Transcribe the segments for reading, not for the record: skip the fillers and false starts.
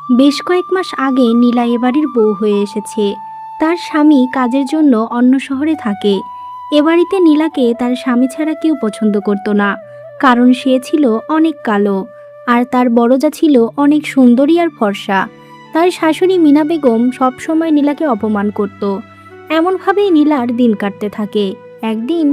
বেশ কয়েক মাস আগে নীলা এ বাড়ির বউ হয়ে এসেছে। তার স্বামী কাজের জন্য অন্য শহরে থাকে। এ বাড়িতে নীলাকে তার স্বামী ছাড়া কেউ পছন্দ করত না, কারণ সে ছিল অনেক কালো, আর তার বড় যা ছিল অনেক সুন্দরী আর ফর্সা। তার শাশুড়ি মিনা বেগম সবসময় নীলাকে অপমান করত। এমনভাবেই নীলার দিন কাটতে থাকে। একদিন,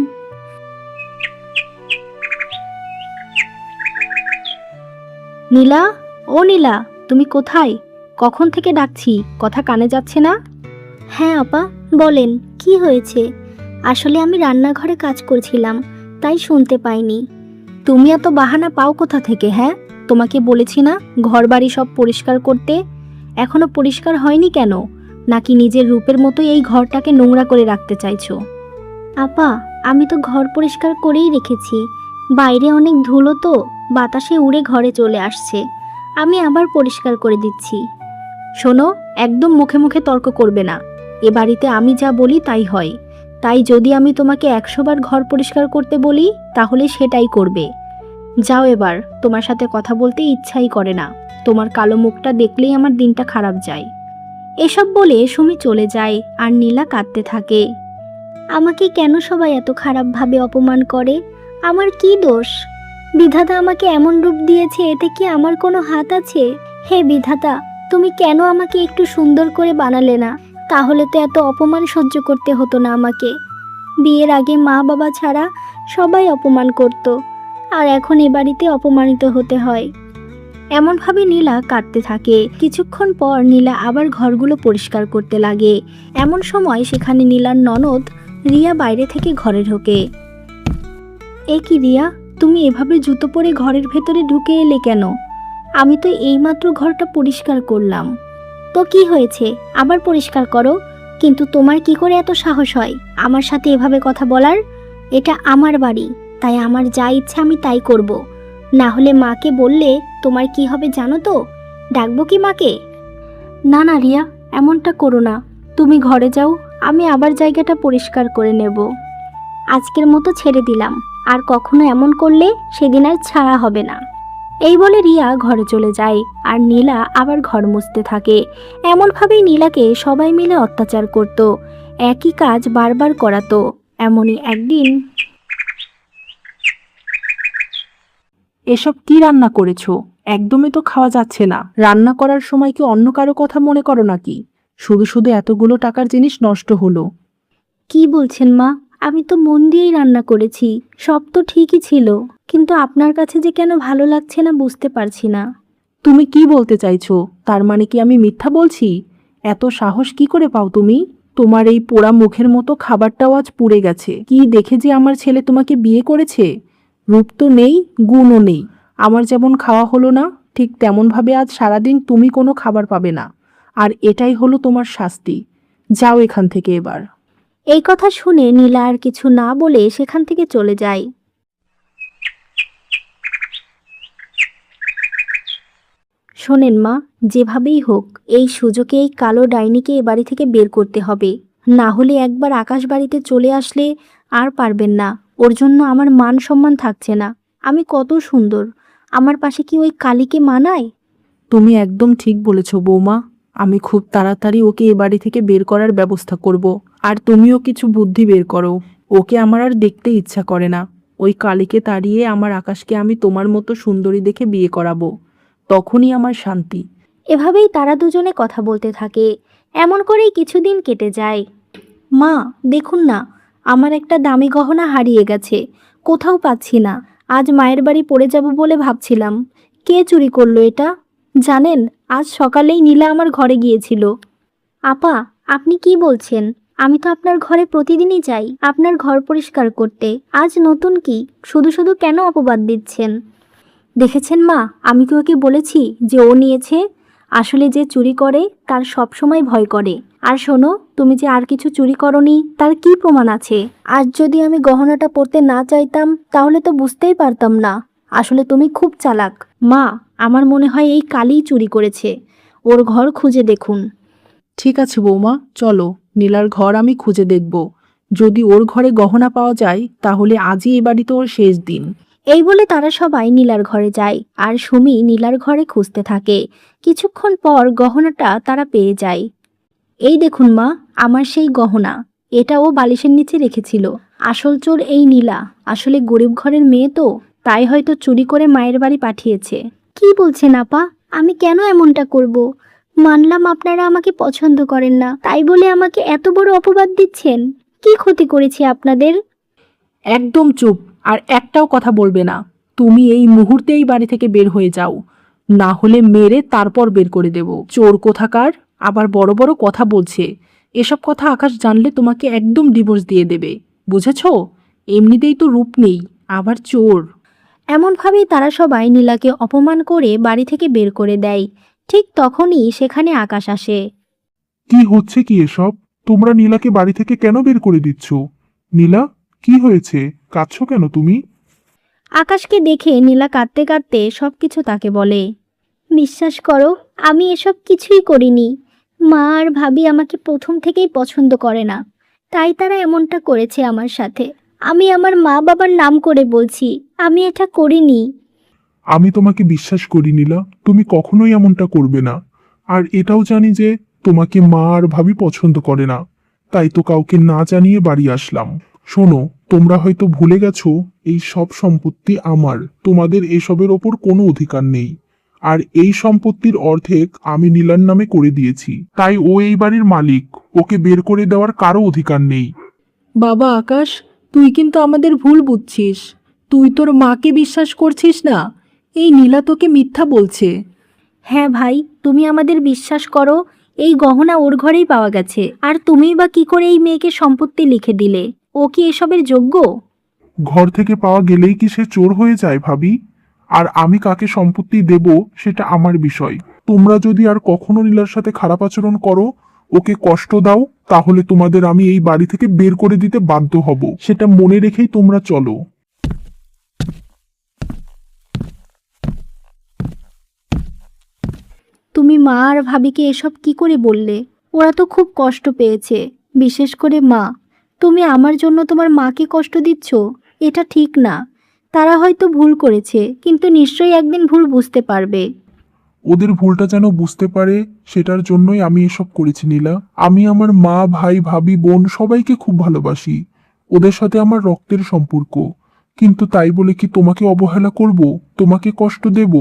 নীলা, ও নীলা, তুমি কোথায়? কখন থেকে ডাকছি, কথা কানে যাচ্ছে না? হ্যাঁ আপা, বলেন কি হয়েছে? আসলে আমি রান্নাঘরে কাজ করছিলাম, তাই শুনতে পাইনি। তুমি এত বাহানা পাও কোথা থেকে? হ্যাঁ, তোমাকে বলেছি না ঘর বাড়ি সব পরিষ্কার করতে? এখনো পরিষ্কার হয়নি কেন? নাকি নিজের রূপের মতো এই ঘরটাকে নোংরা করে রাখতে চাইছো? আপা, আমি তো ঘর পরিষ্কার করেই রেখেছি। বাইরে অনেক ধুলো তো, বাতাসে উড়ে ঘরে চলে আসছে। আমি আবার পরিষ্কার করে দিচ্ছি। শোনো, একদম মুখে মুখে তর্ক করবে না। এ বাড়িতে আমি যা বলি তাই হয়। তাই যদি আমি তোমাকে 100 বার ঘর পরিষ্কার করতে বলি, তাহলে সেটাই করবে। যাও এবার, তোমার সাথে কথা বলতে ইচ্ছাই করে না। তোমার কালো মুখটা দেখলেই আমার দিনটা খারাপ যায়। এসব বলে সুমি চলে যায় আর নীলা কাঁদতে থাকে। আমাকে কেন সবাই এত খারাপভাবে অপমান করে? আমার কি দোষ? বিধাতা আমাকে এমন রূপ দিয়েছে, এতে কি আমার কোনো হাত আছে? হে বিধাতা, তুমি কেন আমাকে একটু সুন্দর করে বানালে না? তাহলে তো এত অপমান সহ্য করতে হতো না আমাকে। বিয়ের আগে মা বাবা ছাড়া সবাই অপমান করত, আর এখন এ বাড়িতে অপমানিত হতে হয়। এমনভাবে নীলা কাঁদতে থাকে। কিছুক্ষণ পর নীলা আবার ঘরগুলো পরিষ্কার করতে লাগে। এমন সময় সেখানে নীলার ননদ রিয়া বাইরে থেকে ঘরে ঢোকে। এ কি রিয়া, তুমি এভাবে জুতো পরে ঘরের ভেতরে ঢুকে এলে কেন? আমি তো এইমাত্র ঘরটা পরিষ্কার করলাম। তো কি হয়েছে, আবার পরিষ্কার করো। কিন্তু তোমার কি করে এত সাহস হয় আমার সাথে এভাবে কথা বলার? এটা আমার বাড়ি, তাই আমার যা ইচ্ছা আমি তাই করব। না হলে মাকে বললে তোমার কি হবে জানো তো? ডাকবো কি মাকে? না না রিয়া, এমনটা করো না। তুমি ঘরে যাও, আমি আবার জায়গাটা পরিষ্কার করে নেব। আজকের মতো ছেড়ে দিলাম, আর কখনো এমন করলে সেদিন আর ছাড়া হবে না। এই বলে রিয়া ঘরে চলে যায় আর নীলা আবার ঘর মুছতে থাকে। এমনভাবেই নীলাকে সবাই মিলে অত্যাচার করত, একই কাজ বারবার করাতো। এমনই একদিন, এসব কি রান্না করেছো? একদমই তো খাওয়া যাচ্ছে না। রান্না করার সময় কি অন্য কারো কথা মনে করো নাকি? শুধু শুধু এতগুলো টাকার জিনিস নষ্ট হলো। কি বলছেন মা? আমি তো মন দিয়েই রান্না করেছি, সব তো ঠিকই ছিল। কিন্তু আপনার কাছে যে কেন ভালো লাগছে না বুঝতে পারছি না। তুমি কি বলতে চাইছো? তার মানে কি আমি মিথ্যা বলছি? এত সাহস কি করে পাও তুমি? তোমার এই পোড়া মুখের মতো খাবারটাও আজ পুড়ে গেছে। কি দেখে যে আমার ছেলে তোমাকে বিয়ে করেছে? রূপ তো নেই, গুণও নেই। আমার যেমন খাওয়া হলো না, ঠিক তেমনভাবে আজ সারাদিন তুমি কোনো খাবার পাবে না। আর এটাই হলো তোমার শাস্তি। যাও এখান থেকে এবার। এই কথা শুনে নীলা আর কিছু না বলে সেখান থেকে চলে যায়। শোনেন মা, যেভাবেই হোক এই সুযোগে এই কালো ডাইনিকে এ বাড়ি থেকে বের করতে হবে। না হলে একবার আকাশ বাড়িতে চলে আসলে আর পারবেন না। ওর জন্য আমার মান সম্মান থাকছে না। আমি কত সুন্দর, আমার পাশে কি ওই কালীকে মানায়? তুমি একদম ঠিক বলেছ বৌমা। আমি খুব তাড়াতাড়ি ওকে এ বাড়ি থেকে বের করার ব্যবস্থা করব। আর তুমিও কিছু বুদ্ধি বের করো। ওকে আমার আর দেখতে ইচ্ছা করে না। ওই কালীকে তাড়িয়ে আমার আকাশকে আমি তোমার মতো সুন্দরী দেখে বিয়ে করাবো। তখনই আমার শান্তি। এভাবেই তারা দুজনে কথা বলতে থাকে। এমন করেই কিছুদিন কেটে যায়। মা, দেখুন না, আমার একটা দামি গহনা হারিয়ে গেছে, কোথাও পাচ্ছি না। আজ মায়ের বাড়ি পড়ে যাব বলে ভাবছিলাম। কে চুরি করলো এটা? জানেন, আজ সকালেই নীলা আমার ঘরে গিয়েছিল। আপা, আপনি কি বলছেন? আমি তো আপনার ঘরে প্রতিদিনই যাই আপনার ঘর পরিষ্কার করতে। আজ নতুন কি? শুধু শুধু কেন অপবাদ দিচ্ছেন? দেখেছেন মা, আমি কি ওকে বলেছি যে ও নিয়েছে? আসলে যে চুরি করে তার সব সময় ভয় করে। আর শোনো, তুমি যে আর কিছু চুরি করনি তার কি প্রমাণ আছে? আজ যদি আমি গহনাটা পরতে না চাইতাম তাহলে তো বুঝতেই পারতাম না। আসলে তুমি খুব চালাক। মা, আমার মনে হয় এই কালই চুরি করেছে। ওর ঘর খুঁজে দেখুন। ঠিক আছে বৌমা, চলো। নীলার ঘর আমি খুঁজে দেখব। যদি ওর ঘরে গহনা পাওয়া যায় তাহলে আজই এ বাড়িতে ওর শেষ দিন। এই বলে তারা সবাই নীলার ঘরে যায় আর সুমি নীলার ঘরে খুঁজতে থাকে। কিছুক্ষণ পর গহনাটা তারা পেয়ে যায়। এই দেখুন মা, আমার সেই গহনা। এটা ও বালিশের নিচে রেখেছিল। আসল চোর এই নীলা। আসলে গরিব ঘরের মেয়ে তো, তাই হয়তো চুরি করে মায়ের বাড়ি পাঠিয়েছে। কি বলছেন আপা? আমি কেন এমনটা করব? মানলাম আপনারা আমাকে পছন্দ করেন না, তাই বলে আমাকে এত বড় অপবাদ দিচ্ছেন। কি ক্ষতি করেছি আপনাদের? একদম চুপ, আর একটাও কথা বলবে না। তুমি এই মুহূর্তেই বাড়ি থেকে বের হয়ে যাও, না হলে মেরে তারপর বের করে দেব। চোর কোথাকার, আবার বড় বড় কথা বলছে। এসব কথা আকাশ জানলে তোমাকে একদম ডিভোর্স দিয়ে দেবে, বুঝেছো? এমনিতেই তো রূপ নেই, আবার চোর। এমনভাবেই তারা সবাই নীলাকে অপমান করে বাড়ি থেকে বের করে দেয়। ঠিক তখনই সেখানে আকাশ আসে। কি হচ্ছে কি এসব? তোমরা নীলাকে বাড়ি থেকে কেন বের করে দিচ্ছ? নীলা, কি হয়েছে? কাঁদছো কেন তুমি? আকাশকে দেখে নীলা কাঁদতে কাঁদতে সবকিছু তাকে বলে। বিশ্বাস করো, আমি এসব কিছুই করিনি। মা আর ভাবি আমাকে প্রথম থেকেই পছন্দ করে না, তাই তারা এমনটা করেছে আমার সাথে। আমি আমার মা বাবার নাম করে বলছি, আমি এটা করিনি। আমি তোমাকে বিশ্বাস করি নীলা, তুমি কখনোই এমনটা করবে না। আর এটাও জানি যে তোমাকে মা আর ভাবি পছন্দ করে না, তাই তো কাউকে না জানিয়ে বাড়ি আসলাম। শোনো, তোমরা হয়তো ভুলে গেছো এই সব সম্পত্তি আমার, তোমাদের এসবের ওপর কোনো অধিকার নেই। আর এই সম্পত্তির অর্ধেক আমি নীলার নামে করে দিয়েছি, তাই ও এই বাড়ির মালিক। ওকে বের করে দেওয়ার কারো অধিকার নেই। বাবা আকাশ, তুই কিন্তু আমাদের ভুল বুঝছিস। তুই তোর মাকে বিশ্বাস করছিস না। এই নীলা তোকে মিথ্যা বলছে। হ্যাঁ ভাই, তুমি আমাদের বিশ্বাস করো, এই গহনা ওর ঘরেই পাওয়া গেছে। আর তুমিই বা কি করে এই মেয়েকে সম্পত্তি লিখে দিলে? ও কি এসবের যোগ্য? ঘর থেকে পাওয়া গেলেই কি সে চোর হয়ে যায় ভাবি? আর আমি কাকে সম্পত্তি দেব সেটা আমার বিষয়। তোমরা যদি আর কখনো নীলার সাথে খারাপ আচরণ করো, ওকে কষ্ট দাও, তাহলে তোমাদের আমি এই বাড়ি থেকে বের করে দিতে বাধ্য হব। সেটা মনে রেখেই তোমরা চলো। তুমি মা আর ভাবিকে এসব কি করে বললে? ওরা তো খুব কষ্ট পেয়েছে, বিশেষ করে মা। তুমি আমার জন্য তোমার মাকে কষ্ট দিচ্ছ, এটা ঠিক না। তারা হয়তো ভুল করেছে, কিন্তু নিশ্চয়ই একদিন ভুল বুঝতে পারবে। ওদের ভুলটা যেন বুঝতে পারে, সেটার জন্যই আমি এসব করেছি নীলা। আমি আমার মা, ভাই, ভাবি, বোন সবাইকে খুব ভালোবাসি। ওদের সাথে আমার রক্তের সম্পর্ক। কিন্তু তাই বলে কি তোমাকে অবহেলা করব, তোমাকে কষ্ট দেব?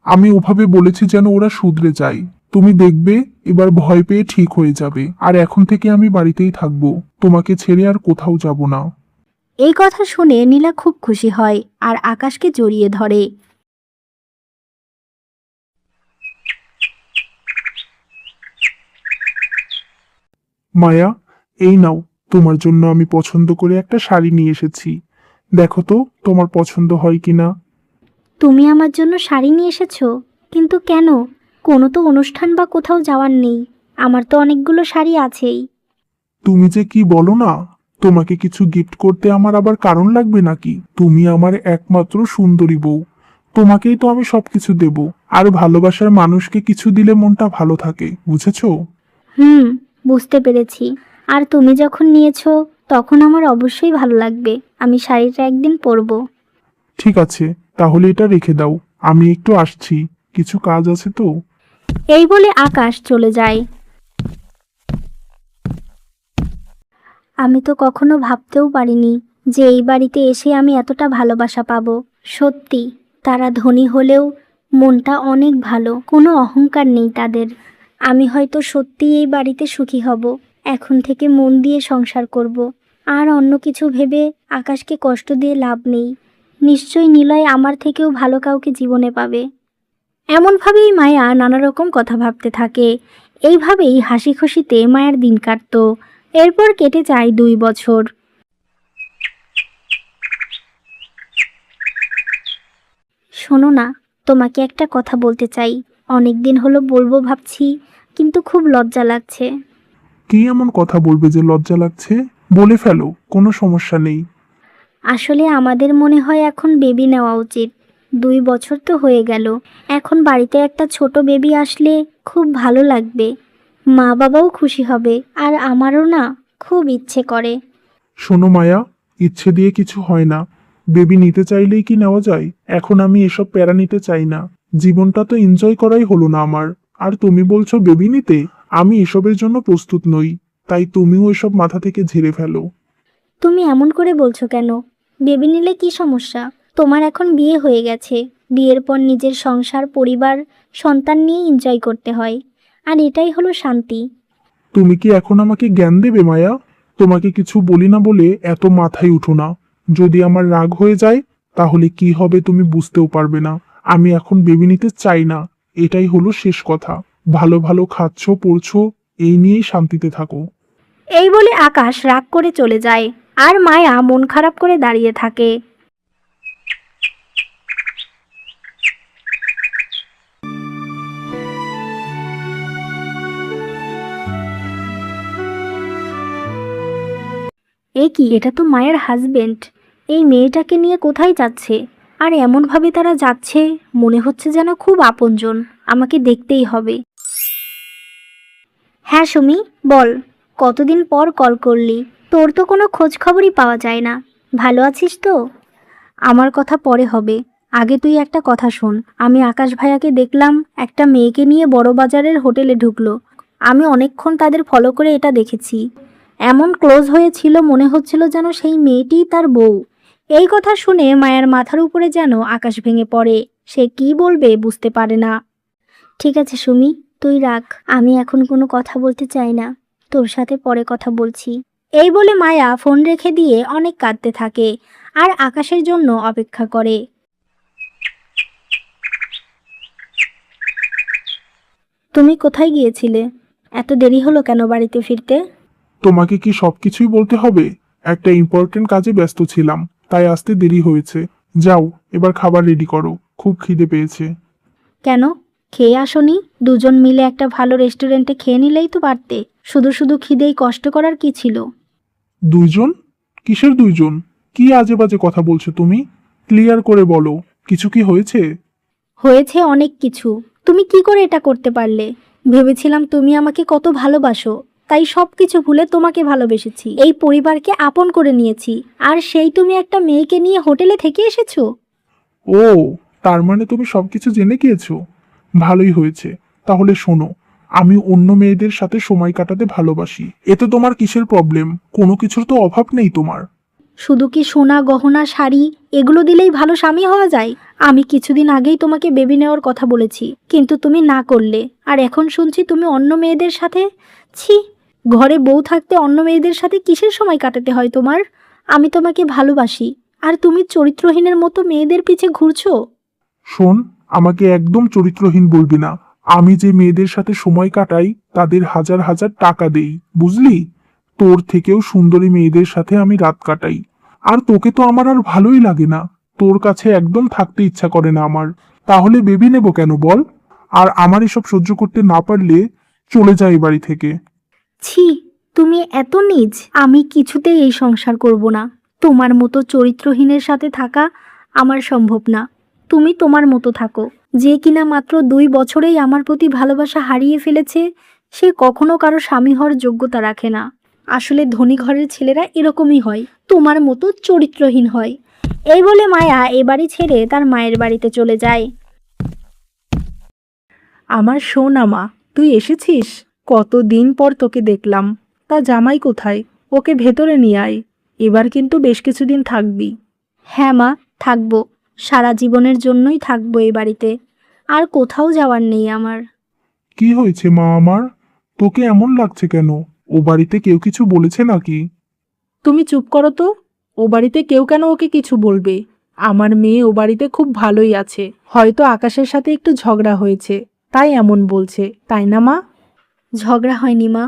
আমি ওভাবে বলেছি যেন ওরা শুধরে যায়। তুমি দেখবে এবার ভয় পেয়ে ঠিক হয়ে যাবে। আর এখন থেকে আমি বাড়িতেই থাকবো, তোমাকে ছেড়ে আর কোথাও যাব না। এই কথা শুনে নীলা খুব খুশি হয় আর আকাশকে জড়িয়ে ধরে। মায়া, এই নাও, তোমার জন্য আমি পছন্দ করে একটা শাড়ি নিয়ে এসেছি। দেখো তো তোমার পছন্দ হয় কিনা। তুমি আমার জন্য শাড়ি নিয়ে এসেছো? কিন্তু কেন? কোনো তো অনুষ্ঠান বা কোথাও যাওয়ার নেই। আমার তো অনেকগুলো শাড়ি আছেই। তুমি যে কি বলো না, তোমাকে কিছু গিফট করতে আমার আবার কারণ লাগবে নাকি? তুমি আমার একমাত্র সুন্দরী বউ, তোমাকেই তো আমি সবকিছু দেব। আর ভালোবাসার মানুষকে কিছু দিলে মনটা ভালো থাকে, বুঝেছো? হুম, বুঝতে পেরেছি। আর তুমি যখন নিয়েছো, তখন আমার অবশ্যই ভালো লাগবে। আমি শাড়িটা একদিন পরবো। ঠিক আছে, তাহলে এটা রেখে দাও, আমি একটু আসছি, কিছু কাজ আছে তো। এই বলে আকাশ চলে যায়। আমি তো কখনো ভাবতেও পারিনি যে এই বাড়িতে এসে আমি এতটা ভালোবাসা পাবো। সত্যি, তারা ধনী হলেও মনটা অনেক ভালো, কোনো অহংকার নেই তাদের। আমি হয়তো সত্যিই এই বাড়িতে সুখী হব। এখন থেকে মন দিয়ে সংসার করব। আর অন্য কিছু ভেবে আকাশকে কষ্ট দিয়ে লাভ নেই। নিশ্চয়ই নিলয় আমার থেকেও ভালো কাউকে জীবনে পাবে। এমনভাবেই মায়া নানা রকম কথা ভাবতে থাকে। এইভাবেই হাসি খুশিতে মায়ের দিন কাটতো। এরপর কেটে যায় 2 বছর। শোনো না, তোমাকে একটা কথা বলতে চাই। অনেক দিন হলো বলবো ভাবছি, কিন্তু খুব লজ্জা লাগছে। কি এমন কথা বলবে যে লজ্জা লাগছে? বলে ফেলো, কোনো সমস্যা নেই। আসলে আমাদের মনে হয় এখন বেবি নেওয়া উচিত। 2 বছর তো হয়ে গেল। এখন বাড়িতে একটা ছোট বেবি আসলে খুব ভালো লাগবে। মা বাবাও খুশি হবে, আর আমারও না খুব ইচ্ছে করে। শোনো মায়া, ইচ্ছে দিয়ে কিছু হয় না। বেবি নিতে চাইলেই কি নেওয়া যায়? এখন আমি এসব প্যারা নিতে চাই না। জীবনটা তো এনজয় করাই হলো না আমার। আর তুমি বলছো বেবি নিতে? আমি এসবের জন্য প্রস্তুত নই। তাই তুমিও এসব মাথা থেকে ঝেড়ে ফেলো। তুমি এমন করে বলছো কেন? বেবি নিলে কি সমস্যা? তোমার এখন বিয়ে হয়ে গেছে। বিয়ের পর নিজের সংসার, পরিবার, সন্তান নিয়ে এনজয় করতে হয়। আর এটাই হলো শান্তি। তুমি কি এখন আমাকে জ্ঞান দেবে মায়া? তোমাকে কিছু বলি না বলে এত মাথায় উঠো না। যদি আমার রাগ হয়ে যায় তাহলে কি হবে তুমি বুঝতেও পারবে না। আমি এখন বেবি নিতে চাই না, এটাই হলো শেষ কথা। ভালো ভালো খাচ্ছো, পড়ছো, এই নিয়েই শান্তিতে থাকো। এই বলে আকাশ রাগ করে চলে যায়, আর মায়া মন খারাপ করে দাঁড়িয়ে থাকে। এ কি, এটা তো মায়ের হাজবেন্ড। এই মেয়েটাকে নিয়ে কোথায় যাচ্ছে? আর এমনভাবে তারা যাচ্ছে, মনে হচ্ছে যেন খুব আপনজন। আমাকে দেখতেই হবে। হ্যাঁ সুমি, বল। কতদিন পর কল করলি? তোর তো কোনো খোঁজ খবরই পাওয়া যায় না। ভালো আছিস তো? আমার কথা পরে হবে, আগে তুই একটা কথা শোন। আমি আকাশ ভাইয়াকে দেখলাম একটা মেয়েকে নিয়ে বড়বাজারের হোটেলে ঢুকলো। আমি অনেকক্ষণ তাদের ফলো করে এটা দেখেছি। এমন ক্লোজ হয়েছিল, মনে হচ্ছিল যেন সেই মেয়েটিই তার বউ। এই কথা শুনে মায়ের মাথার উপরে যেন আকাশ ভেঙে পড়ে। সে কি বলবে বুঝতে পারে না। ঠিক আছে সুমি, তুই রাখ। আমি এখন কোনো কথা বলতে চাই না। তোর সাথে পরে কথা বলছি। এই বলে মায়া ফোন রেখে দিয়ে অনেক কাঁদতে থাকে আর আকাশের জন্য অপেক্ষা করে। তুমি কোথায় গিয়েছিলে? এত দেরি হলো কেন বাড়িতে ফিরতে? তোমাকে কি সবকিছুই বলতে হবে? একটা ইম্পর্টেন্ট কাজে ব্যস্ত ছিলাম, তাই আসতে দেরি হয়েছে। যাও, এবার খাবার রেডি করো, খুব খিদে পেয়েছে। কেন, খেয়ে আসোনি? দুজন মিলে একটা ভালো রেস্টুরেন্টে খেয়ে নিলেই তো পারতে। শুধু শুধু খিদেই কষ্ট করার কি ছিল? দুইজন? কিসের দুইজন? কি আজে বাজে কথা বলছো তুমি? ক্লিয়ার করে বলো, কিছু কি হয়েছে? হয়েছে অনেক কিছু। তুমি কি করে এটা করতে পারলে? ভেবেছিলাম তুমি আমাকে কত ভালোবাসো, তাই সব কিছু ভুলে তোমাকে ভালোবেসেছি। এই পরিবারকে আপন করে নিয়েছি। আর সেই তুমি একটা মেয়েকে নিয়ে হোটেলে থেকে এসেছো? ও, তার মানে তুমি সবকিছু জেনে গিয়েছো। ভালোই হয়েছে। তাহলে শোনো, আমি অন্য মেয়েদের সাথে সময় কাটাতে ভালোবাসি। এতে তোমার কিসের প্রবলেম? কোনো কিছুর তো অভাব নেই তোমার। শুধু কি সোনা, গহনা, শাড়ি এগুলো দিলেই ভালো স্বামী হওয়া যায়? আমি কিছুদিন আগেই তোমাকে বেবি নেওয়ার কথা বলেছি, কিন্তু তুমি না করলে। আর এখন শুনছি তুমি অন্য মেয়েদের সাথে। ছি! ঘরে বউ থাকতে অন্য মেয়েদের সাথে কিসের সময় কাটাতে হয় তোমার? আমি তোমাকে ভালোবাসি, আর তুমি চরিত্রহীনের মতো মেয়েদের পিছে ঘুরছো। শোন, আমাকে একদম চরিত্রহীন বলবি না। আমি যে মেয়েদের সাথে সময় কাটাই তাদের হাজার হাজার টাকা দেই, বুঝলি? তোর থেকেও সুন্দরী মেয়েদের সাথে আমি রাত কাটাই। আর তোকে তো আমার আর ভালোই লাগে না। তোর কাছে একদম থাকতে ইচ্ছা করে না আমার। তাহলে বেবি নেব কেন বল? আর আমার এসব সহ্য করতে না পারলে চলে যাই বাড়ি থেকে। ছি! তুমি এত নীচ! আমি কিছুতেই এই সংসার করব না। তোমার মতো চরিত্রহীনের সাথে থাকা আমার সম্ভব না। তুমি তোমার মতো থাকো। যে কিনা মাত্র 2 বছরেই আমার প্রতি ভালোবাসা হারিয়ে ফেলেছে, সে কখনো কারো স্বামী হওয়ার যোগ্যতা রাখে না। আসলে ধনী ঘরের ছেলেরা এরকমই হয়, তোমার মতো চরিত্রহীন হয়। এই বলে মায়া এ বাড়ি ছেড়ে তার মায়ের বাড়িতে চলে যায়। আমার সোনা মা, তুই এসেছিস? কতদিন পর তোকে দেখলাম। তা জামাই কোথায়? ওকে ভেতরে নিয়ে আয়। এবার কিন্তু বেশ কিছুদিন থাকবি। হ্যাঁ মা, থাকবো। সারা জীবনের জন্যই থাকবো এই বাড়িতে। আর কোথাও যাওয়ার নেই আমার। কি হয়েছে মা আমার? তোকে এমন লাগছে কেন? ও বাড়িতে কেউ কিছু বলেছে নাকি? তুমি চুপ করো তো। ও বাড়িতে কেউ কেন ওকে কিছু বলবে? আমার মেয়ে ও বাড়িতে খুব ভালোই আছে। হয়তো আকাশের সাথে একটু ঝগড়া হয়েছে, তাই এমন বলছে, তাই না মা? ঝগড়া হয়নি মা।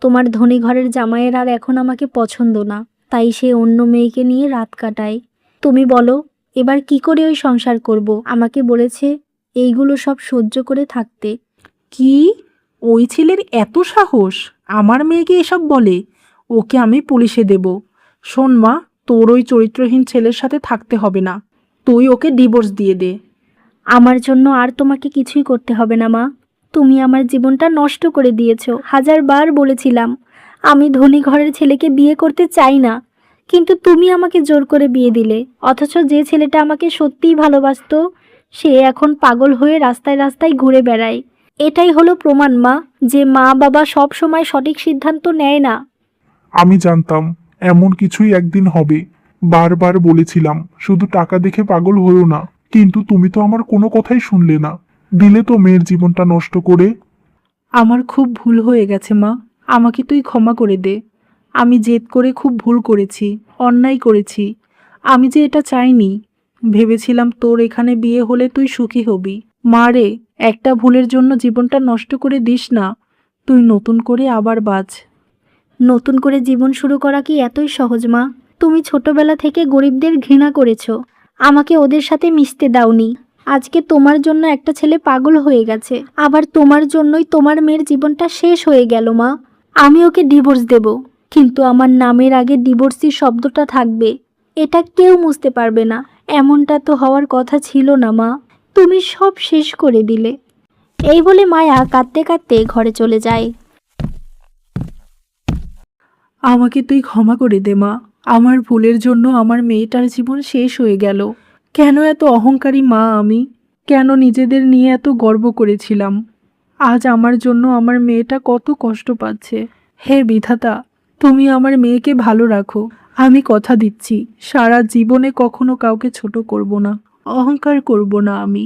তোমার ধনী ঘরের জামাইয়ের আর এখন আমাকে পছন্দ না, তাই সে অন্য মেয়েকে নিয়ে রাত কাটায়। তুমি বলো, এবার কি করে ওই সংসার করব? আমাকে বলেছে এইগুলো সব সহ্য করে থাকতে। কি? ওই ছেলের এত সাহস আমার মেয়েকে এসব বলে? ওকে আমি পুলিশে দেব। শোন মা, তোর ওই চরিত্রহীন ছেলের সাথে থাকতে হবে না। তুই ওকে ডিভোর্স দিয়ে দে। আমার জন্য আর তোমাকে কিছুই করতে হবে না মা। তুমি আমার জীবনটা নষ্ট করে দিয়েছো। 1000 বার বলেছিলাম আমি ধনী ঘরের ছেলেকে বিয়ে করতে চাই না, কিন্তু তুমি আমাকে জোর করে বিয়ে দিলে, অথচ যে ছেলেটা আমাকে সত্যিই ভালোবাসতো সে এখন পাগল হয়ে রাস্তায় রাস্তায় ঘুরে বেড়ায়। এটাই হলো প্রমাণ মা, যে মা বাবা সব সময় সঠিক সিদ্ধান্ত নেয় না। আমি জানতাম এমন কিছুই একদিন হবে। বারবার বলেছিলাম শুধু টাকা দেখে পাগল হয়েও না, কিন্তু তুমি তো আমার কোনো কথাই শুনলে না। দিলে তো মেয়ের জীবনটা নষ্ট করে। আমার খুব ভুল হয়ে গেছে মা, আমাকে তুই ক্ষমা করে দে। আমি জেদ করে খুব ভুল করেছি, অন্যায় করেছি। আমি যে এটা চাইনি। ভেবেছিলাম তোর এখানে বিয়ে হলে তুই সুখী হবি। মা রে, একটা ভুলের জন্য জীবনটা নষ্ট করে দিস না। তুই নতুন করে আবার বাঁচ। নতুন করে জীবন শুরু করা কি এতই সহজ মা? তুমি ছোটবেলা থেকে গরিবদের ঘৃণা করেছো, আমাকে ওদের সাথে মিশতে দাওনি। আজকে তোমার জন্য একটা ছেলে পাগল হয়ে গেছে, আবার তোমার জন্যই তোমার মেয়ের জীবনটা শেষ হয়ে গেল মা। আমি ওকে ডিভোর্স দেব, কিন্তু আমার নামের আগে ডিভোর্সি শব্দটা থাকবে। এটা কেউ মুছতে পারবে না। এমনটা তো হওয়ার কথা ছিল না মা, তুমি সব শেষ করে দিলে। এই বলে মায়া কাঁদতে কাঁদতে ঘরে চলে যায়। আমাকে তুই ক্ষমা করে দে মা, আমার ভুলের জন্য আমার মেয়েটার জীবন শেষ হয়ে গেল। কেন এত অহংকারী মা আমি? কেন নিজেদের নিয়ে এত গর্ব করেছিলাম? আজ আমার জন্য আমার মেয়েটা কত কষ্ট পাচ্ছে। হে বিধাতা, তুমি আমার মেয়েকে ভালো রাখো। আমি কথা দিচ্ছি সারা জীবনে কখনো কাউকে ছোট করব না, অহংকার করব না আমি।